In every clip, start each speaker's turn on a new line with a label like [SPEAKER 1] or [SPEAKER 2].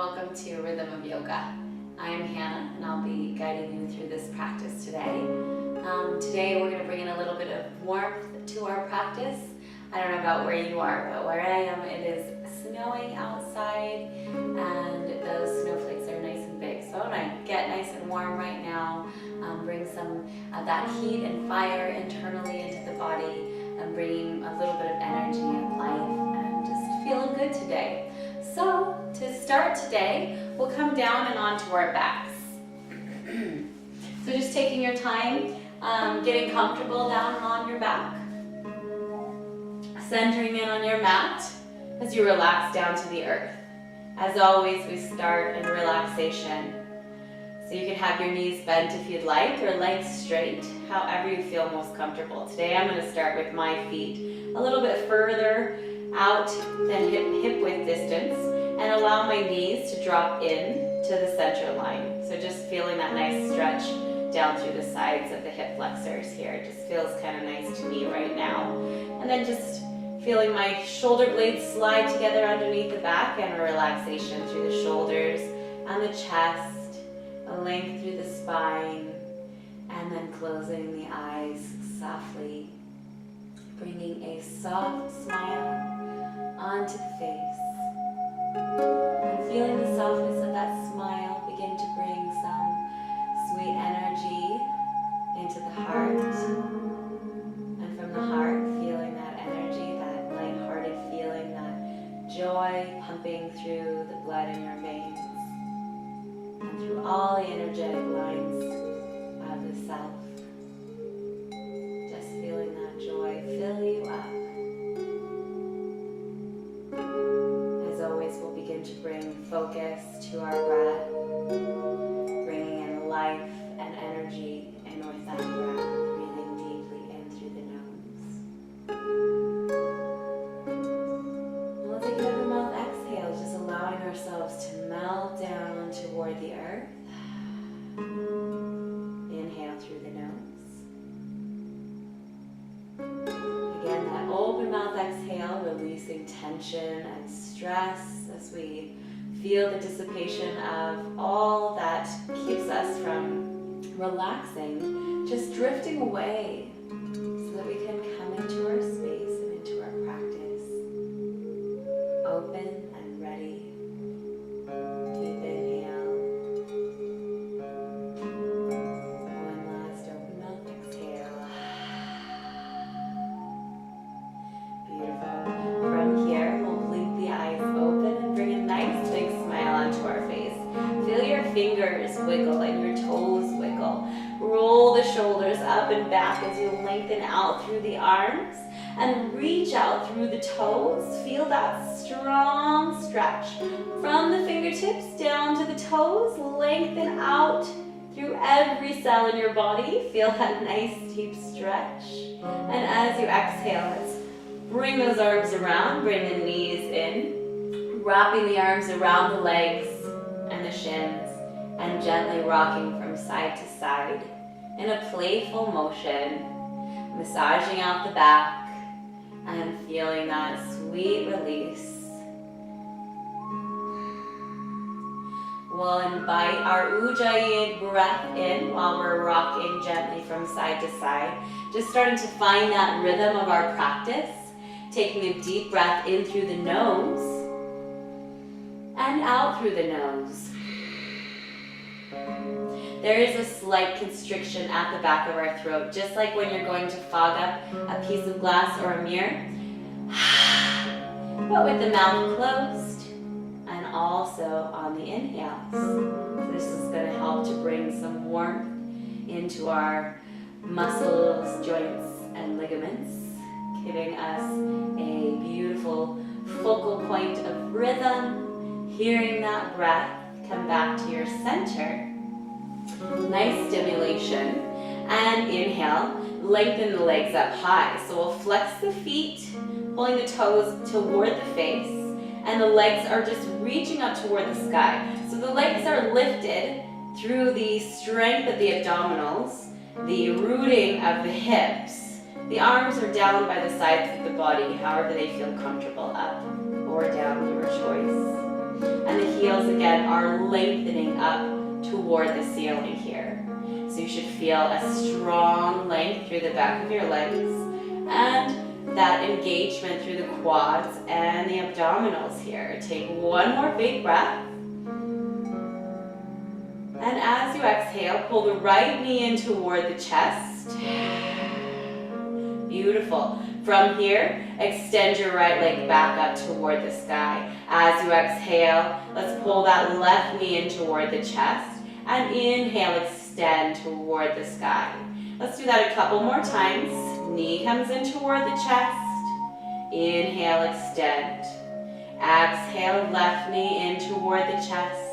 [SPEAKER 1] welcome to Rhythm of Yoga. I am Hannah and I'll be guiding you through this practice today. Today we're going to bring in a little bit of warmth to our practice. I don't know about where you are, but where I am it is snowing outside and those snowflakes are nice and big. So I want to get nice and warm right now, bring some of that heat and fire internally into the body and bringing a little bit of energy and life and just feeling good today. So to start today, we'll come down and onto our backs. So just taking your time, getting comfortable down on your back. Centering in on your mat as you relax down to the earth. As always, we start in relaxation. So you can have your knees bent if you'd like, or legs straight, however you feel most comfortable. Today I'm going to start with my feet a little bit further out than hip width distance and allow my knees to drop in to the center line. So just feeling that nice stretch down through the sides of the hip flexors here. It just feels kind of nice to me right now. And then just feeling my shoulder blades slide together underneath the back and a relaxation through the shoulders and the chest, a length through the spine, and then closing the eyes softly, bringing a soft smile onto the face, and feeling the softness of that smile begin to bring some sweet energy into the heart, and from the heart feeling that energy, that lighthearted feeling, that joy pumping through the blood in your veins and through all the energetic lines of the self. Just feeling that joy fill you up. We'll begin to bring focus to our breath, bringing in life and energy in with that breath, breathing deeply in through the nose. And we'll take another mouth exhale, just allowing ourselves to melt down toward the earth. Inhale through the nose. Again, that open mouth exhale, releasing tension and stress as we feel the dissipation of all that keeps us from relaxing, just drifting away so that we can come into our space and into our practice, open and ready. Deep inhale. One last open mouth exhale. Beautiful. From here, we'll blink the eyes open and bring a nice big smile onto our face. Feel your fingers wiggle and your toes wiggle. Roll the shoulders up and back as you lengthen out through the arms and reach out through the toes. Feel that strong stretch from the fingertips down to the toes. Lengthen out through every cell in your body. Feel that nice deep stretch. And as you exhale, let's bring those arms around, bring the knees in, wrapping the arms around the legs and the shins, and gently rocking from side to side in a playful motion, massaging out the back and feeling that sweet release. We'll invite our Ujjayi breath in while we're rocking gently from side to side, just starting to find that rhythm of our practice. Taking a deep breath in through the nose and out through the nose. There is a slight constriction at the back of our throat, just like when you're going to fog up a piece of glass or a mirror, but with the mouth closed and also on the inhales. So this is going to help to bring some warmth into our muscles, joints, and ligaments, giving us a beautiful focal point of rhythm, hearing that breath come back to your center. Nice stimulation. And inhale, lengthen the legs up high. So we'll flex the feet, pulling the toes toward the face, and the legs are just reaching up toward the sky. So the legs are lifted through the strength of the abdominals, the rooting of the hips. The arms are down by the sides of the body, however they feel comfortable, up or down, your choice. And the heels again are lengthening up toward the ceiling here. So you should feel a strong length through the back of your legs and that engagement through the quads and the abdominals here. Take one more big breath. And as you exhale, pull the right knee in toward the chest. Beautiful. From here, extend your right leg back up toward the sky. As you exhale, let's pull that left knee in toward the chest. And inhale, extend toward the sky. Let's do that a couple more times. Knee comes in toward the chest. Inhale, extend. Exhale, left knee in toward the chest.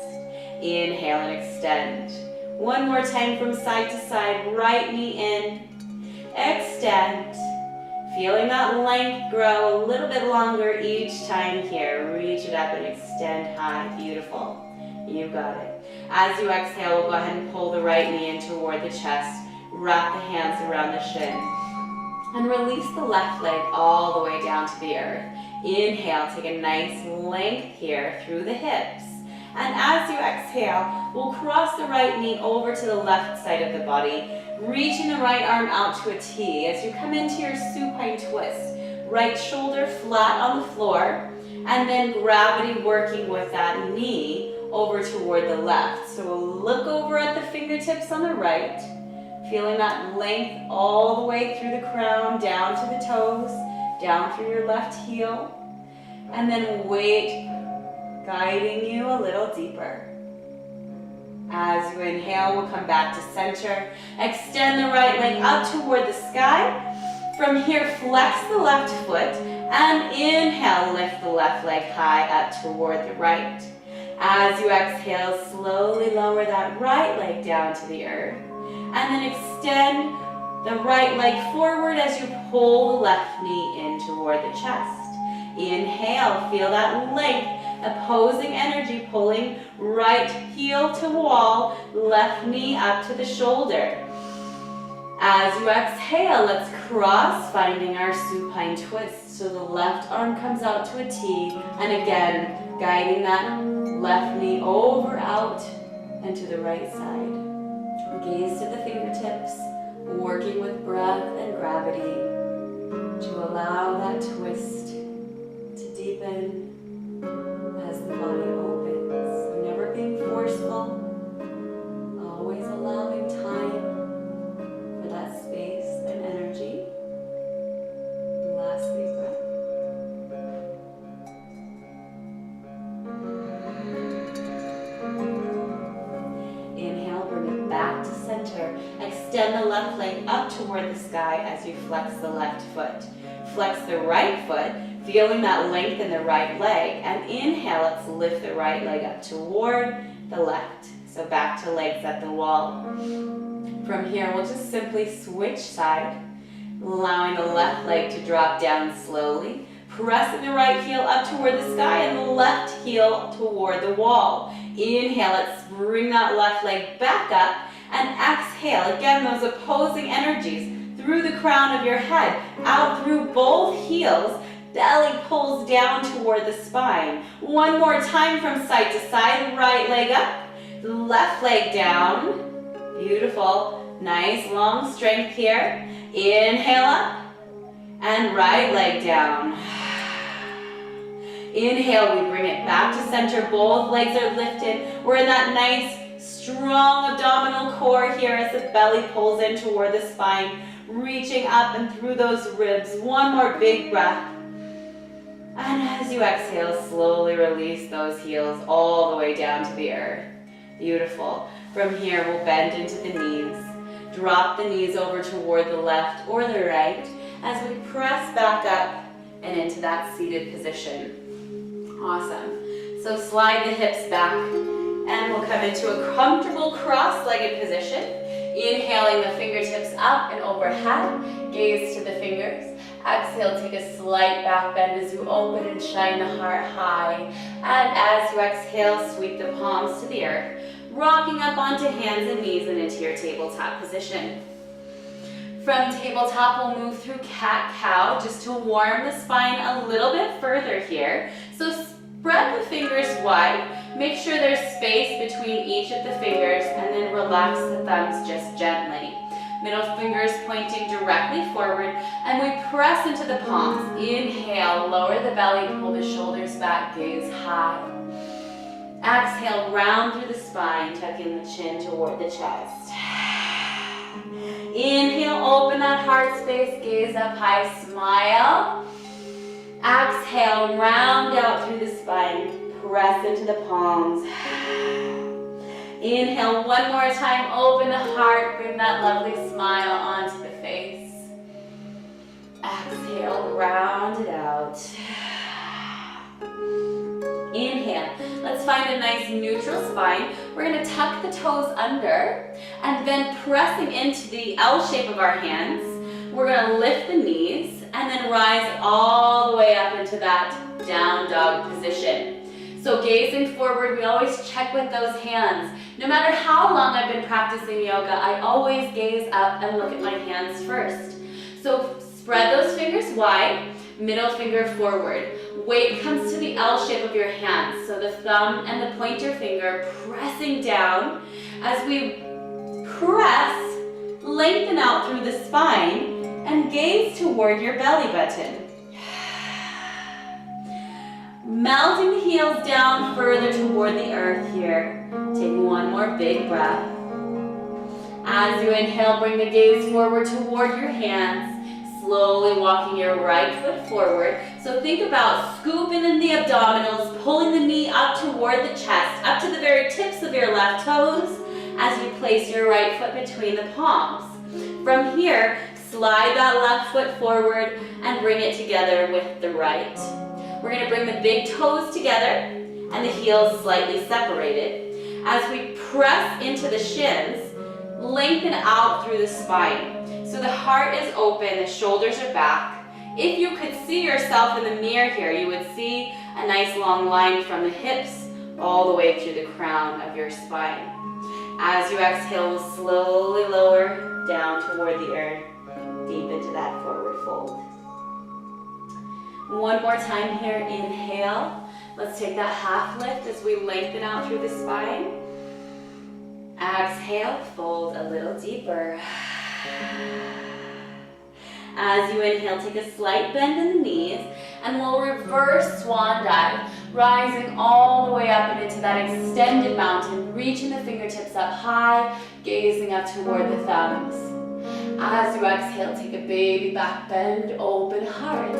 [SPEAKER 1] Inhale and extend. One more time from side to side. Right knee in. Extend. Feeling that length grow a little bit longer each time here. Reach it up and extend high. Beautiful. You got it. As you exhale, we'll go ahead and pull the right knee in toward the chest. Wrap the hands around the shin. And release the left leg all the way down to the earth. Inhale, take a nice length here through the hips. And as you exhale, we'll cross the right knee over to the left side of the body, reaching the right arm out to a T as you come into your supine twist. Right shoulder flat on the floor, and then gravity working with that knee over toward the left. So we'll look over at the fingertips on the right, feeling that length all the way through the crown, down to the toes, down through your left heel, and then weight guiding you a little deeper. As you inhale, we'll come back to center. Extend the right leg up toward the sky. From here, flex the left foot and inhale, lift the left leg high up toward the right. As you exhale, slowly lower that right leg down to the earth. And then extend the right leg forward as you pull the left knee in toward the chest. Inhale, feel that length. Opposing energy pulling right heel to wall, left knee up to the shoulder. As you exhale, let's cross, finding our supine twist. So the left arm comes out to a T, and again, guiding that left knee over, out, and to the right side. Gaze to the fingertips, working with breath and gravity to allow that twist to deepen as the body opens. So never being forceful, always allowing time for that space and energy. Last big breath. Inhale, bring it back to center. Extend the left leg up toward the sky as you flex the left foot. Flex the right foot, feeling that length in the right leg, and inhale, let's lift the right leg up toward the left. So back to legs at the wall. From here, we'll just simply switch side, allowing the left leg to drop down slowly, pressing the right heel up toward the sky and the left heel toward the wall. Inhale, let's bring that left leg back up, and exhale, again, those opposing energies through the crown of your head, out through both heels. Belly pulls down toward the spine. One more time from side to side. Right leg up, left leg down. Beautiful. Nice long strength here. Inhale up and right leg down. Inhale, we bring it back to center. Both legs are lifted. We're in that nice, strong abdominal core here as the belly pulls in toward the spine, reaching up and through those ribs. One more big breath. And as you exhale, slowly release those heels all the way down to the earth. Beautiful. From here, we'll bend into the knees. Drop the knees over toward the left or the right as we press back up and into that seated position. Awesome. So slide the hips back and we'll come into a comfortable cross-legged position. Inhaling the fingertips up and overhead. Gaze to the fingers. Exhale, take a slight back bend as you open and shine the heart high. And as you exhale, sweep the palms to the earth, rocking up onto hands and knees and into your tabletop position. From tabletop, we'll move through cat-cow just to warm the spine a little bit further here. So Spread the fingers wide. Make sure there's space between each of the fingers, and then relax the thumbs just gently. Middle fingers pointing directly forward, and we press into the palms. Inhale, lower the belly, pull the shoulders back, gaze high. Exhale, round through the spine, tucking the chin toward the chest. Inhale, open that heart space, gaze up high, smile. Exhale, round out through the spine, press into the palms. Inhale, one more time, open the heart, bring that lovely smile onto the face. Exhale, round it out. Inhale, let's find a nice neutral spine. We're going to tuck the toes under, and then pressing into the L shape of our hands, we're going to lift the knees and then rise all the way up into that down dog position. So gazing forward, we always check with those hands. No matter how long I've been practicing yoga, I always gaze up and look at my hands first. So spread those fingers wide, middle finger forward. Weight comes to the L shape of your hands, so the thumb and the pointer finger pressing down. As we press, lengthen out through the spine and gaze toward your belly button. Melting the heels down further toward the earth here. Take one more big breath. As you inhale, bring the gaze forward toward your hands. Slowly walking your right foot forward. So think about scooping in the abdominals, pulling the knee up toward the chest, up to the very tips of your left toes as you place your right foot between the palms. From here, slide that left foot forward and bring it together with the right. We're going to bring the big toes together and the heels slightly separated. As we press into the shins, lengthen out through the spine. So the heart is open, the shoulders are back. If you could see yourself in the mirror here, you would see a nice long line from the hips all the way through the crown of your spine. As you exhale, we'll slowly lower down toward the earth, deep into that forward fold. One more time here, inhale. Let's take that half lift as we lengthen out through the spine. Exhale, fold a little deeper. As you inhale, take a slight bend in the knees, and we'll reverse swan dive, rising all the way up and into that extended mountain, reaching the fingertips up high, gazing up toward the thumbs. As you exhale, take a baby back bend, open heart.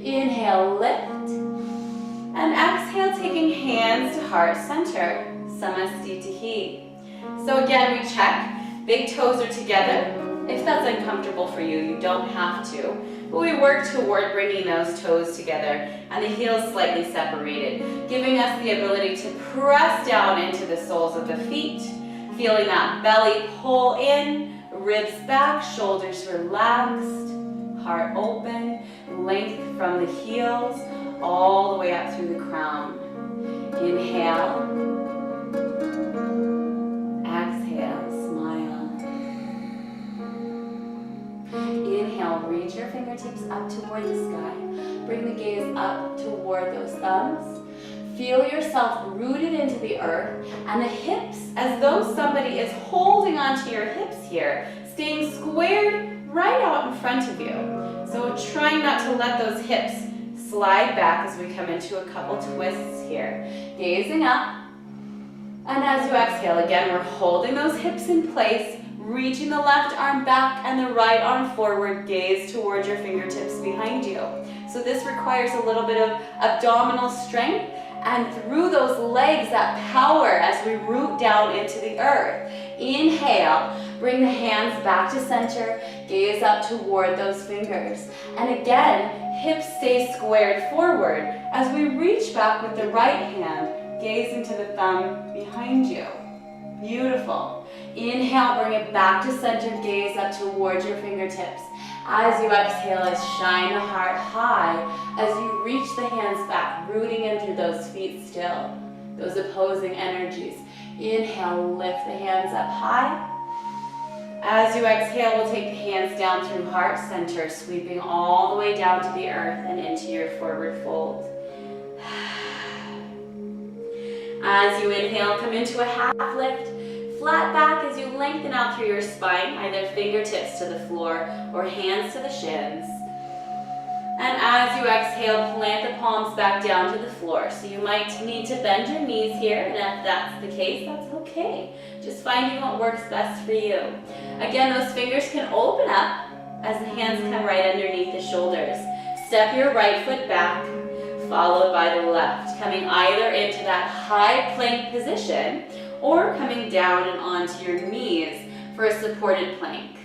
[SPEAKER 1] Inhale, lift, and exhale, taking hands to heart center, Samastitihi. So again, we check. Big toes are together. If that's uncomfortable for you, you don't have to. But we work toward bringing those toes together and the heels slightly separated, giving us the ability to press down into the soles of the feet, feeling that belly pull in, ribs back, shoulders relaxed, heart open, length from the heels all the way up through the crown. Inhale. Inhale, reach your fingertips up toward the sky. Bring the gaze up toward those thumbs. Feel yourself rooted into the earth and the hips as though somebody is holding onto your hips here, staying squared right out in front of you. So trying not to let those hips slide back as we come into a couple twists here. Gazing up. And as you exhale, again, we're holding those hips in place, reaching the left arm back and the right arm forward, gaze towards your fingertips behind you. So this requires a little bit of abdominal strength, and through those legs, that power as we root down into the earth. Inhale, bring the hands back to center, gaze up toward those fingers. And again, hips stay squared forward as we reach back with the right hand, gaze into the thumb behind you. Beautiful. Inhale, bring it back to center, gaze up towards your fingertips. As you exhale, shine the heart high as you reach the hands back, rooting in through those feet still, those opposing energies. Inhale, lift the hands up high. As you exhale, we'll take the hands down through heart center, sweeping all the way down to the earth and into your forward fold. As you inhale, come into a half lift, flat back as you lengthen out through your spine, either fingertips to the floor or hands to the shins. And as you exhale, plant the palms back down to the floor. So you might need to bend your knees here, and if that's the case, that's okay. Just finding what works best for you. Again, those fingers can open up as the hands come right underneath the shoulders. Step your right foot back, followed by the left, coming either into that high plank position or coming down and onto your knees for a supported plank.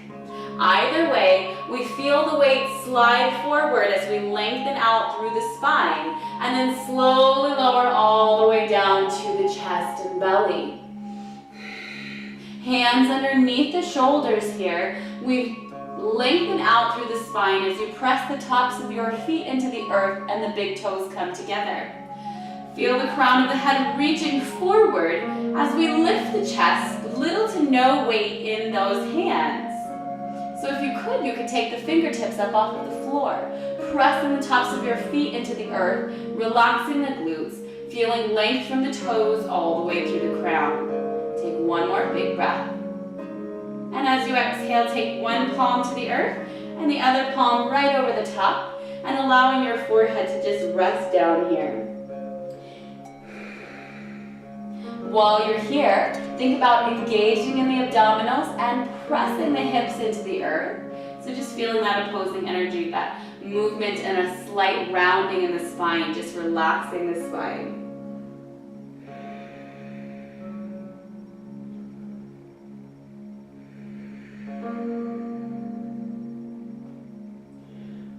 [SPEAKER 1] Either way, we feel the weight slide forward as we lengthen out through the spine and then slowly lower all the way down to the chest and belly. Hands underneath the shoulders here. We lengthen out through the spine as you press the tops of your feet into the earth and the big toes come together. Feel the crown of the head reaching forward as we lift the chest, little to no weight in those hands. So if you could take the fingertips up off of the floor, pressing the tops of your feet into the earth, relaxing the glutes, feeling length from the toes all the way through the crown. Take one more big breath. And as you exhale, take one palm to the earth and the other palm right over the top, and allowing your forehead to just rest down here. While you're here, think about engaging in the abdominals and pressing the hips into the earth. So just feeling that opposing energy, that movement and a slight rounding in the spine, just relaxing the spine.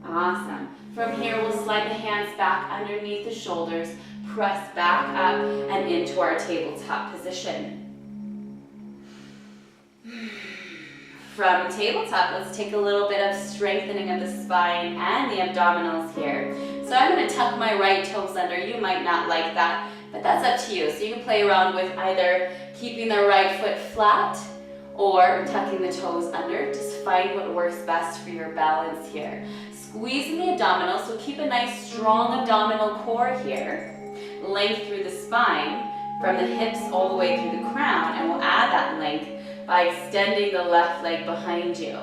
[SPEAKER 1] Awesome. From here, we'll slide the hands back underneath the shoulders, press back up and into our tabletop position. From tabletop, let's take a little bit of strengthening of the spine and the abdominals here. So I'm going to tuck my right toes under. You might not like that, but that's up to you. So you can play around with either keeping the right foot flat or tucking the toes under. Just find what works best for your balance here. Squeezing the abdominals, so keep a nice strong abdominal core here. Length through the spine, from the hips all the way through the crown, and we'll add that length by extending the left leg behind you.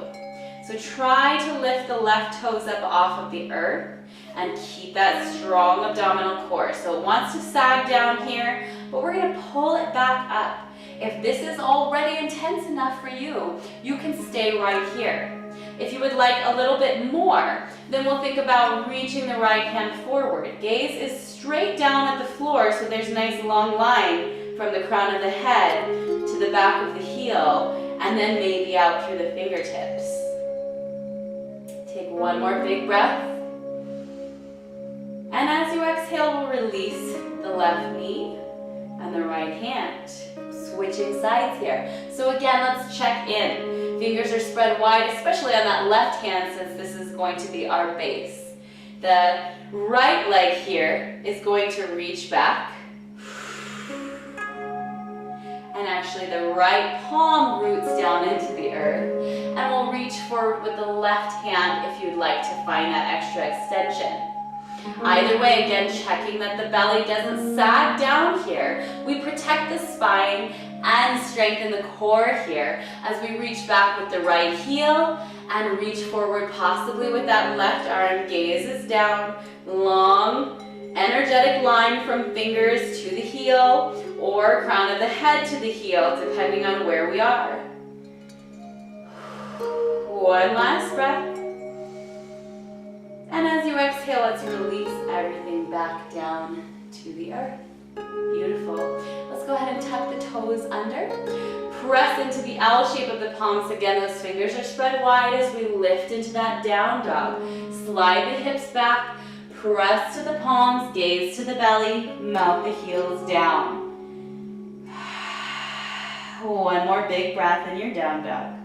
[SPEAKER 1] So try to lift the left toes up off of the earth and keep that strong abdominal core. So it wants to sag down here, but we're going to pull it back up. If this is already intense enough for you, you can stay right here. If you would like a little bit more, then we'll think about reaching the right hand forward. Gaze is straight down at the floor, so there's a nice long line from the crown of the head to the back of the heel, and then maybe out through the fingertips. Take one more big breath. And as you exhale, we'll release the left knee and the right hand. Switching sides here. So again, let's check in. Fingers are spread wide, especially on that left hand, since this is going to be our base. The right leg here is going to reach back. And actually the right palm roots down into the earth. And we'll reach forward with the left hand if you'd like to find that extra extension. Either way, again, checking that the belly doesn't sag down here. We protect the spine and strengthen the core here as we reach back with the right heel and reach forward possibly with that left arm. Gaze is down, long, energetic line from fingers to the heel or crown of the head to the heel, depending on where we are. One last breath. And as you exhale, let's release everything back down to the earth. Beautiful. Let's go ahead and tuck the toes under. Press into the L shape of the palms. Again, those fingers are spread wide as we lift into that down dog. Slide the hips back. Press to the palms. Gaze to the belly. Melt the heels down. One more big breath in your down dog.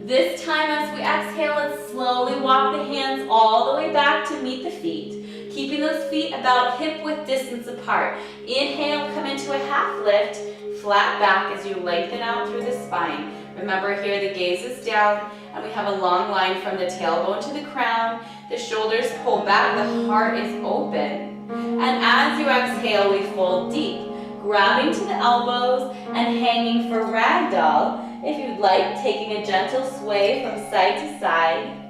[SPEAKER 1] This time as we exhale, let's slowly walk the hands all the way back to meet the feet. Keeping those feet about hip-width distance apart. Inhale, come into a half lift, flat back as you lengthen out through the spine. Remember here, the gaze is down, and we have a long line from the tailbone to the crown. The shoulders pull back, the heart is open. And as you exhale, we fold deep, grabbing to the elbows and hanging for ragdoll. If you'd like, taking a gentle sway from side to side.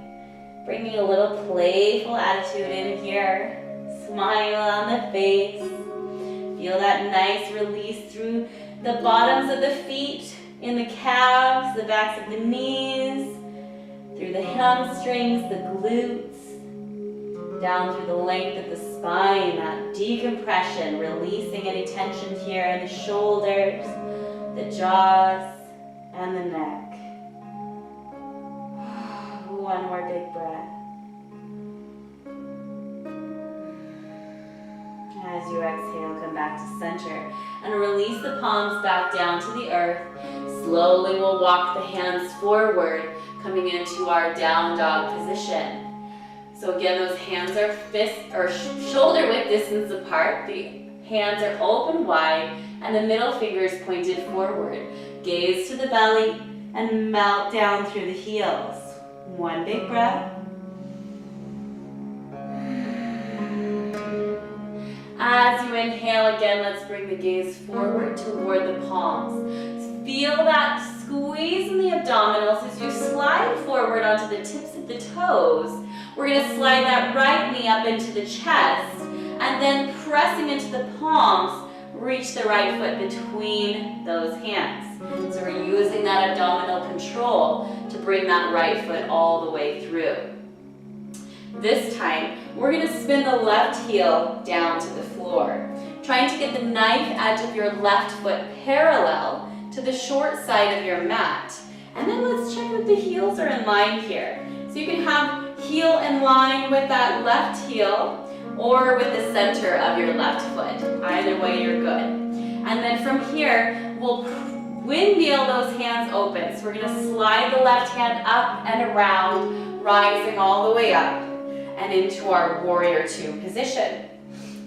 [SPEAKER 1] Bringing a little playful attitude in here. Smile on the face. Feel that nice release through the bottoms of the feet, in the calves, the backs of the knees, through the hamstrings, the glutes, down through the length of the spine, that decompression, releasing any tension here in the shoulders, the jaws, and the neck. One more big breath. As you exhale, come back to center and release the palms back down to the earth. Slowly we'll walk the hands forward, coming into our down dog position. So again, those hands are fist or shoulder width distance apart. The hands are open wide and the middle finger is pointed forward. Gaze to the belly and melt down through the heels. One big breath. As you inhale again, let's bring the gaze forward toward the palms. Feel that squeeze in the abdominals as you slide forward onto the tips of the toes. We're going to slide that right knee up into the chest and then pressing into the palms, reach the right foot between those hands. So we're using that abdominal control to bring that right foot all the way through. This time, we're going to spin the left heel down to the floor, trying to get the knife edge of your left foot parallel to the short side of your mat. And then let's check that the heels are in line here. So you can have heel in line with that left heel or with the center of your left foot. Either way, you're good. And then from here, we'll windmill those hands open. So we're going to slide the left hand up and around, rising all the way up and into our warrior two position.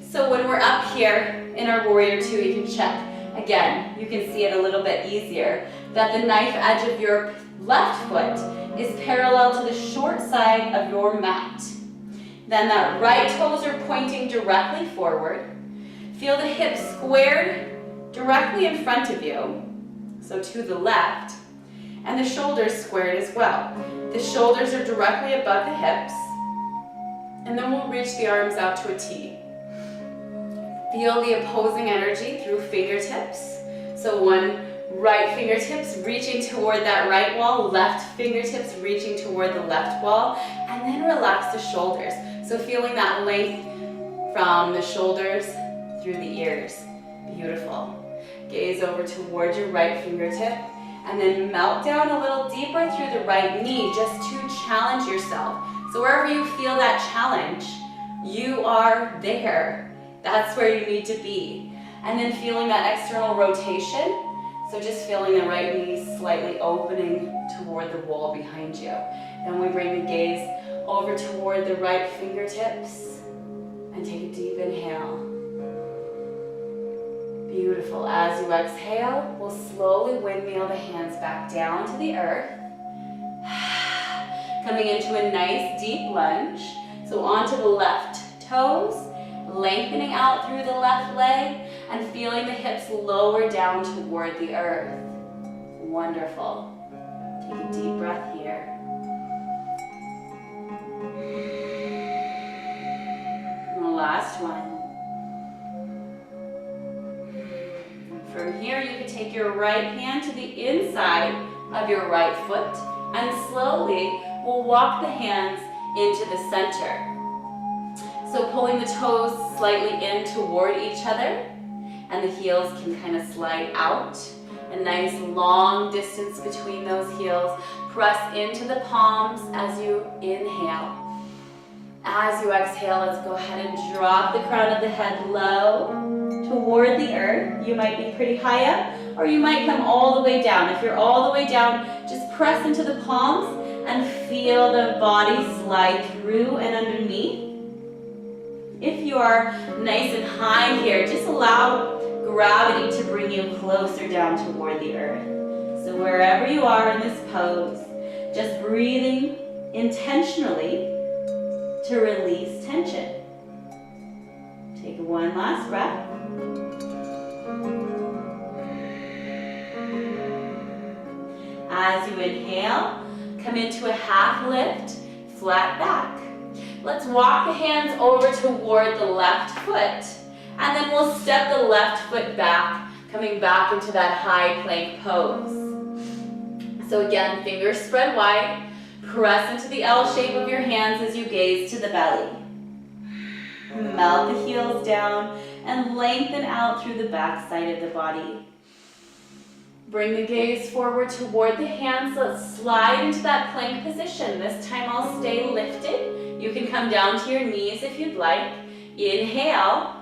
[SPEAKER 1] So when we're up here in our warrior two, you can check. Again, you can see it a little bit easier, that the knife edge of your left foot is parallel to the short side of your mat. Then that right toes are pointing directly forward. Feel the hips squared directly in front of you, so to the left, and the shoulders squared as well. The shoulders are directly above the hips, and then we'll reach the arms out to a T. Feel the opposing energy through fingertips. So one right fingertips reaching toward that right wall, left fingertips reaching toward the left wall, and then relax the shoulders. So feeling that length from the shoulders through the ears. Beautiful. Gaze over toward your right fingertip, and then melt down a little deeper through the right knee just to challenge yourself. So wherever you feel that challenge, you are there. That's where you need to be. And then feeling that external rotation. So just feeling the right knee slightly opening toward the wall behind you. Then we bring the gaze over toward the right fingertips and take a deep inhale. Beautiful. As you exhale, we'll slowly windmill the hands back down to the earth. Coming into a nice deep lunge. So onto the left toes, lengthening out through the left leg and feeling the hips lower down toward the earth. Wonderful. Take a deep breath here. And the last one. From here, you can take your right hand to the inside of your right foot and slowly we'll walk the hands into the center. So pulling the toes slightly in toward each other and the heels can kind of slide out. A nice long distance between those heels. Press into the palms as you inhale. As you exhale, let's go ahead and drop the crown of the head low toward the earth. You might be pretty high up or you might come all the way down. If you're all the way down, just press into the palms and feel the body slide through and underneath. If you are nice and high here, just allow gravity to bring you closer down toward the earth. So wherever you are in this pose, just breathing intentionally to release tension. Take one last breath. As you inhale, come into a half lift, flat back. Let's walk the hands over toward the left foot, and then we'll step the left foot back, coming back into that high plank pose. So again, fingers spread wide, press into the L shape of your hands as you gaze to the belly. Melt the heels down and lengthen out through the back side of the body. Bring the gaze forward toward the hands. Let's slide into that plank position. This time I'll stay lifted. You can come down to your knees if you'd like. Inhale.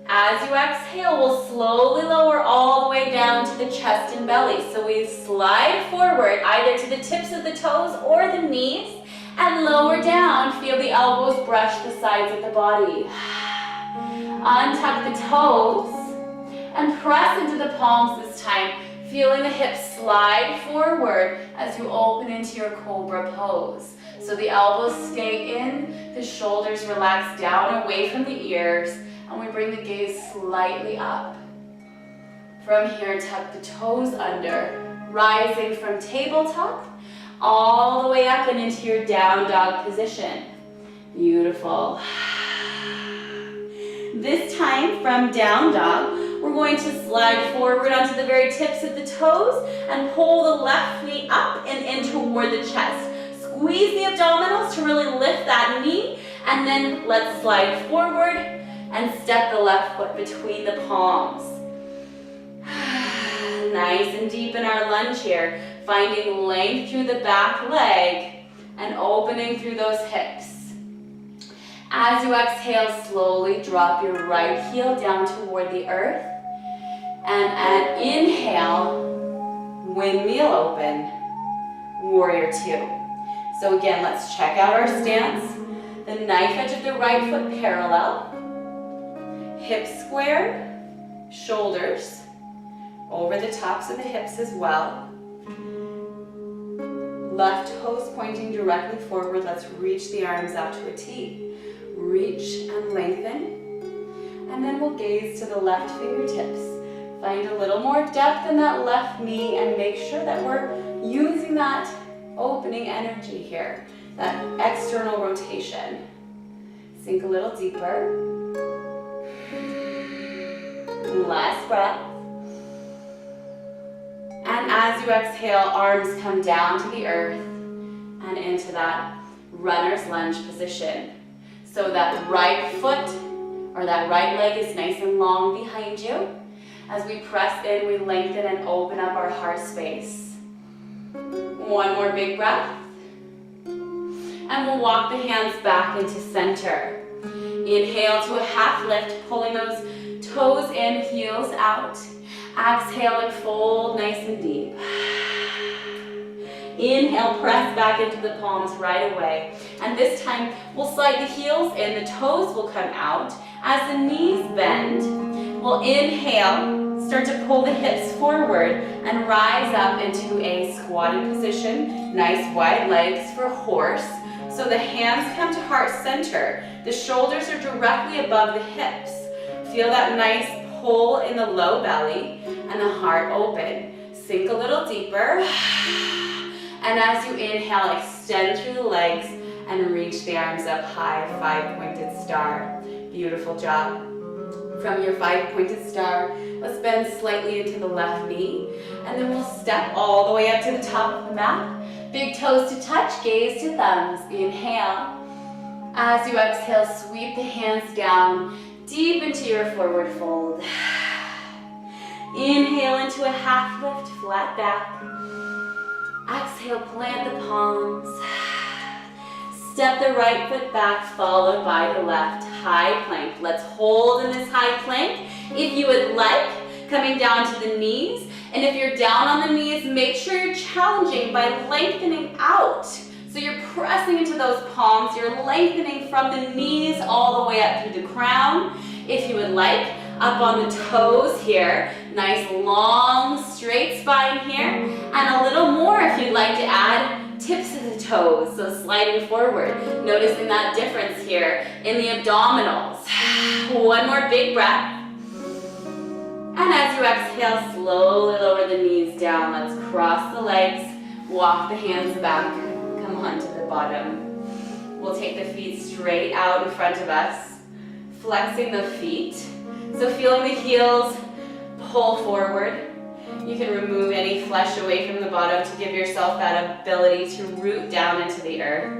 [SPEAKER 1] As you exhale, we'll slowly lower all the way down to the chest and belly. So we slide forward either to the tips of the toes or the knees and lower down. Feel the elbows brush the sides of the body. Untuck the toes and press into the palms this time, feeling the hips slide forward as you open into your cobra pose. So the elbows stay in, the shoulders relax down away from the ears, and we bring the gaze slightly up. From here, tuck the toes under, rising from tabletop all the way up and into your down dog position. Beautiful. This time from down dog, we're going to slide forward onto the very tips of the toes and pull the left knee up and in toward the chest. Squeeze the abdominals to really lift that knee, and then let's slide forward and step the left foot between the palms. Nice and deep in our lunge here, finding length through the back leg and opening through those hips. As you exhale, slowly drop your right heel down toward the earth. And an inhale, windmill open, warrior two. So again, let's check out our stance. The knife edge of the right foot parallel. Hips squared, shoulders over the tops of the hips as well. Left toes pointing directly forward. Let's reach the arms out to a T. Reach and lengthen. And then we'll gaze to the left fingertips. Find a little more depth in that left knee and make sure that we're using that opening energy here, that external rotation. Sink a little deeper. Last breath. And as you exhale, arms come down to the earth and into that runner's lunge position. So that right foot or that right leg is nice and long behind you. As we press in, we lengthen and open up our heart space. One more big breath. And we'll walk the hands back into center. Inhale to a half lift, pulling those toes in, heels out. Exhale and fold nice and deep. Inhale, press back into the palms right away. And this time, we'll slide the heels in, the toes will come out. As the knees bend, we'll inhale, start to pull the hips forward and rise up into a squatted position. Nice wide legs for horse. So the hands come to heart center. The shoulders are directly above the hips. Feel that nice pull in the low belly and the heart open. Sink a little deeper. And as you inhale, extend through the legs and reach the arms up high, five-pointed star. Beautiful job. From your five-pointed star, let's bend slightly into the left knee, and then we'll step all the way up to the top of the mat. Big toes to touch, gaze to thumbs. Inhale. As you exhale, sweep the hands down deep into your forward fold. Inhale into a half lift, flat back. Exhale, plant the palms. Step the right foot back, followed by the left. High plank. Let's hold in this high plank. If you would like, coming down to the knees. And if you're down on the knees, make sure you're challenging by lengthening out. So you're pressing into those palms, you're lengthening from the knees all the way up through the crown. If you would like, up on the toes here. Nice long straight spine here. And a little more if you'd like to add tips of the toes, so sliding forward. Noticing that difference here in the abdominals. One more big breath. And as you exhale, slowly lower the knees down. Let's cross the legs, walk the hands back, come on to the bottom. We'll take the feet straight out in front of us, flexing the feet. So feeling the heels pull forward. You can remove any flesh away from the bottom to give yourself that ability to root down into the earth.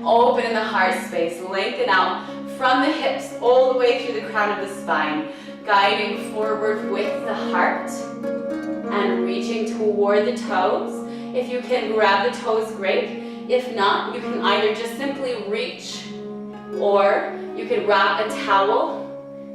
[SPEAKER 1] Open in the heart space, lengthen out from the hips all the way through the crown of the spine, guiding forward with the heart and reaching toward the toes. If you can grab the toes, great. If not, you can either just simply reach, or you can wrap a towel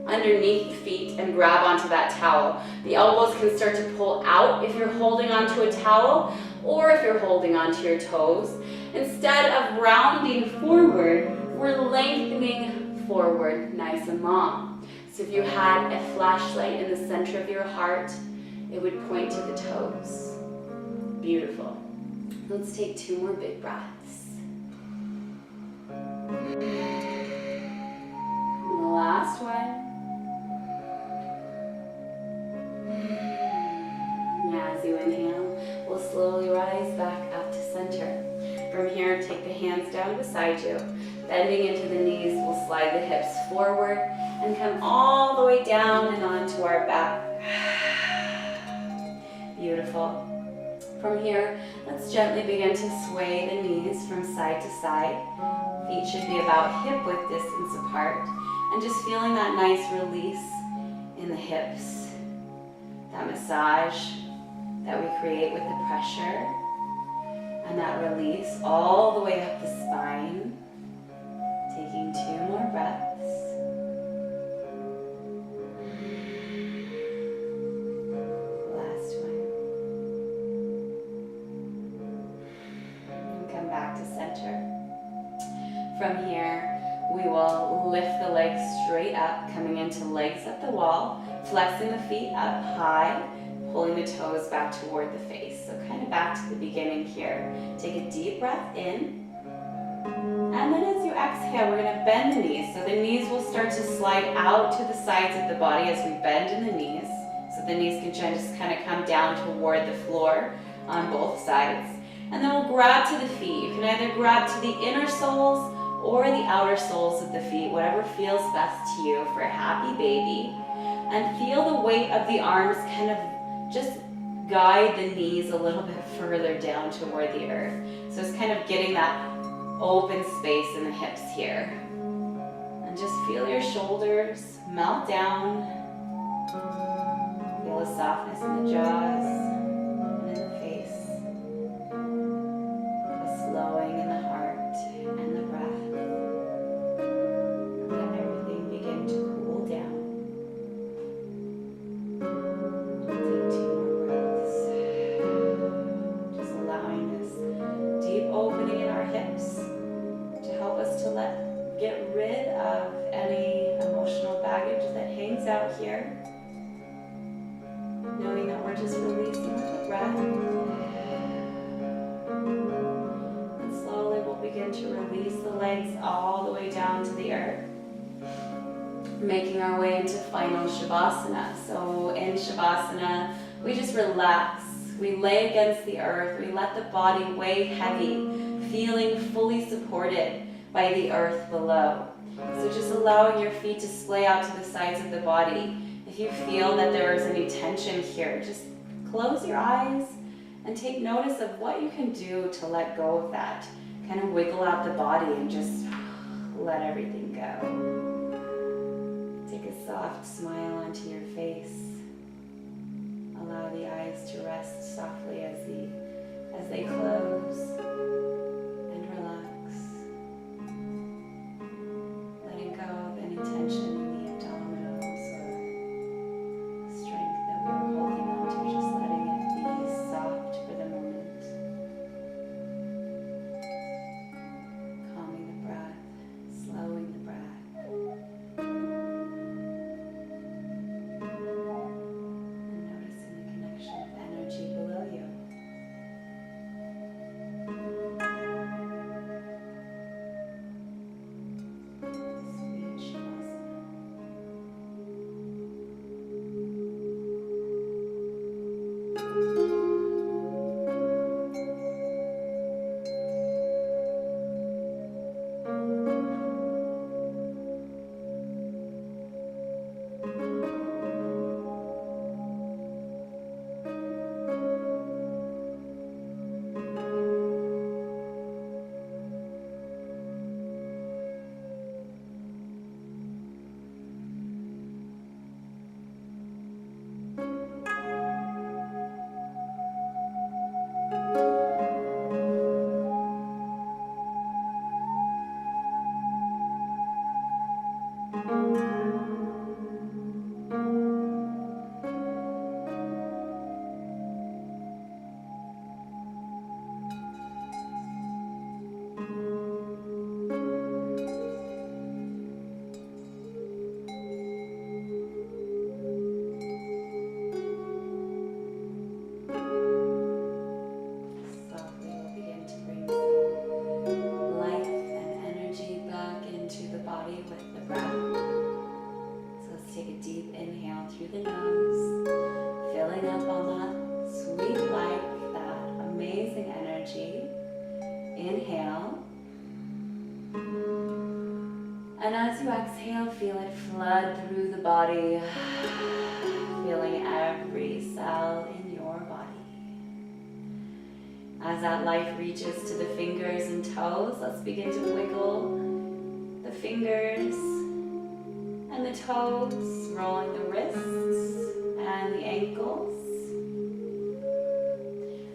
[SPEAKER 1] underneath the feet and grab onto that towel. The elbows can start to pull out if you're holding onto a towel, or if you're holding onto your toes. Instead of rounding forward, we're lengthening forward nice and long. So if you had a flashlight in the center of your heart, it would point to the toes. Beautiful. Let's take 2 more big breaths. Last one. As you inhale, we'll slowly rise back up to center. From here, take the hands down beside you. Bending into the knees, we'll slide the hips forward and come all the way down and onto our back. Beautiful. From here, let's gently begin to sway the knees from side to side. Feet should be about hip-width distance apart. And just feeling that nice release in the hips. That massage that we create with the pressure. And that release all the way up the spine. Taking 2 more breaths. Last one. And come back to center. From here, we will lift the legs straight up, coming into legs at the wall, flexing the feet up high, pulling the toes back toward the face. So kind of back to the beginning here. Take a deep breath in. And then as you exhale, we're going to bend the knees. So the knees will start to slide out to the sides of the body as we bend in the knees. So the knees can just kind of come down toward the floor on both sides. And then we'll grab to the feet. You can either grab to the inner soles or the outer soles of the feet, whatever feels best to you for a happy baby. And feel the weight of the arms kind of just guide the knees a little bit further down toward the earth. So it's kind of getting that open space in the hips here. And just feel your shoulders melt down. Feel the softness in the jaws and in the face. The slowing in the heart and the breath. Let everything begin to cool down. Take 2 more breaths. Just allowing this deep opening in our hips to help us to get rid of any emotional baggage that hangs out here. Knowing that we're just releasing with the breath. And slowly we'll begin to release the legs all the way down to the earth. Making our way into final Shavasana. So in Shavasana, we just relax. We lay against the earth. We let the body weigh heavy, feeling fully supported by the earth below. So just allowing your feet to splay out to the sides of the body. If you feel that there is any tension here, just close your eyes and take notice of what you can do to let go of that. Kind of wiggle out the body and just let everything go. Take a soft smile onto your face. Allow the eyes to rest softly as they close. And relax. Letting go of any tension in the abdominals or strength that we were holding on to, just letting it be soft for the moment. take a deep inhale through the nose, filling up on that sweet life, that amazing energy. Inhale. And as you exhale, feel it flood through the body, feeling every cell in your body. As that life reaches to the fingers and toes, let's begin to wiggle the fingers and the toes, rolling the wrists and the ankles.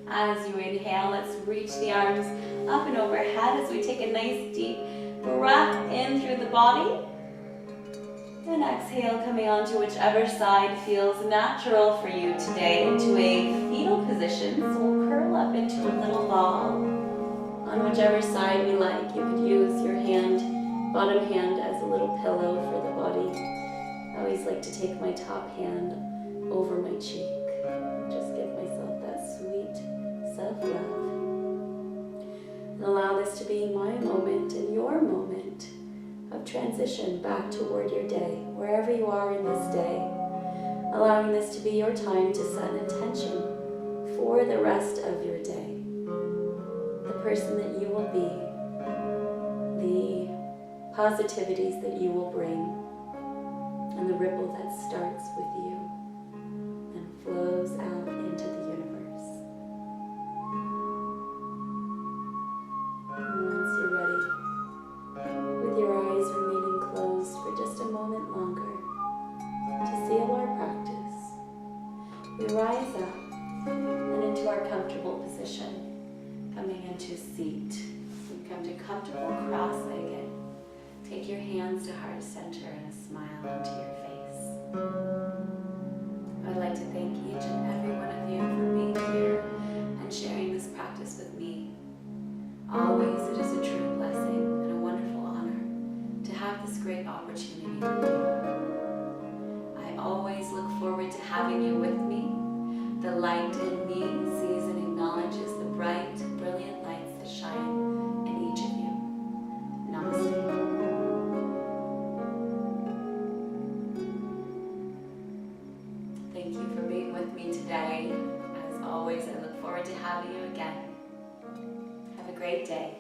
[SPEAKER 1] As you inhale, let's reach the arms up and overhead as we take a nice deep breath in through the body. And exhale, coming onto whichever side feels natural for you today, into a fetal position. So we'll curl up into a little ball on whichever side we like. You could use your hand, bottom hand, as a little pillow for the body. I always like to take my top hand over my cheek. Just give myself that sweet self-love. And allow this to be my moment and your moment of transition back toward your day, wherever you are in this day. Allowing this to be your time to set an intention for the rest of your day. The person that you will be, the positivities that you will bring, and the ripple that starts with you and flows out into the universe. And once you're ready, with your eyes remaining closed for just a moment longer, to seal our practice, we rise up and into our comfortable position, coming into seat. We come to comfortable cross-legged. Take your hands to heart center and a smile onto your face. I'd like to thank each and every one of you for being here and sharing this practice with me. Always it is a true blessing and a wonderful honor to have this great opportunity with you. I always look forward to having you with me. The light in me sees and acknowledges the bright, brilliant lights that shine in each of you. Namaste. Thank you for being with me today. As always, I look forward to having you again. Have a great day.